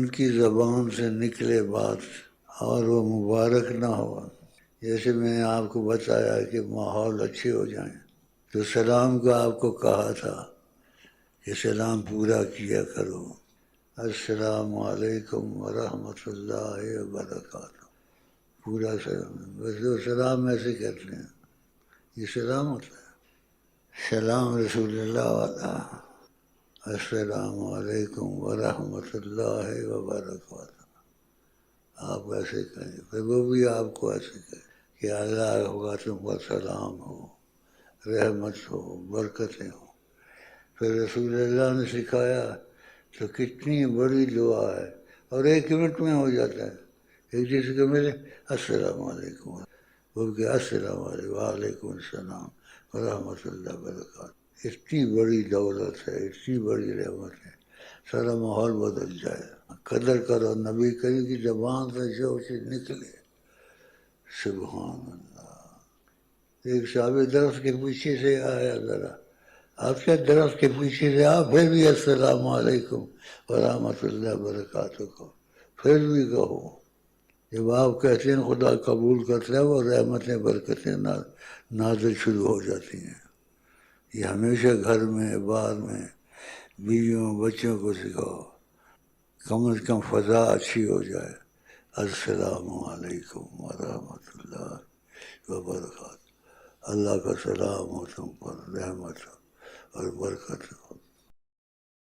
ان کی زبان سے نکلے بات اور وہ مبارک نہ ہو. جیسے میں نے آپ کو بتایا کہ ماحول اچھے ہو جائیں، تو سلام کا آپ کو کہا تھا کہ سلام پورا کیا کرو. السلام علیکم ورحمۃ اللہ وبرکاتہ، پورا سلام. ویسے وہ سلام ایسے کہتے ہیں، یہ سلام ہوتا ہے. سلام رسول اللہ والا، السلام علیکم ورحمۃ اللہ وبرکاتہ، آپ ایسے کہیں. پھر وہ بھی آپ کو ایسے کہیں کہ اللہ کا تم پر سلام ہو، رحمت ہو، برکتیں ہوں. پھر رسول اللہ نے سکھایا تو کتنی بڑی دعا ہے، اور 1 منٹ میں ہو جاتا ہے. ایک جیسے کہ میرے السلام علیکم، وہ کہ السلام علیکم، وعلیکم السلام ورحمۃ اللہ وبرکاتہ. اتنی بڑی دولت ہے، اتنی بڑی رحمت ہے، سارا ماحول بدل جائے. قدر کرو نبی کریم کی زبان سے جو چیز نکلے. سبحان اللہ. ایک صحابی درخت کے پیچھے سے آیا، ذرا آپ کے درخت کے پیچھے سے آپ پھر بھی السلام علیکم ورحمۃ اللہ وبرکاتہ کو پھر بھی کہو. جب آپ کہتے ہیں خدا قبول کرتا ہے، وہ رحمتیں برکتیں نازل شروع ہو جاتی ہیں. یہ ہمیشہ گھر میں، بار میں، بیویوں بچوں کو سکھاؤ، کم از کم فضا اچھی ہو جائے. السلام علیکم ورحمۃ اللہ وبرکاتہ. اللہ کا سلام ہو تم پر، رحمت ہو اور برکت ہو.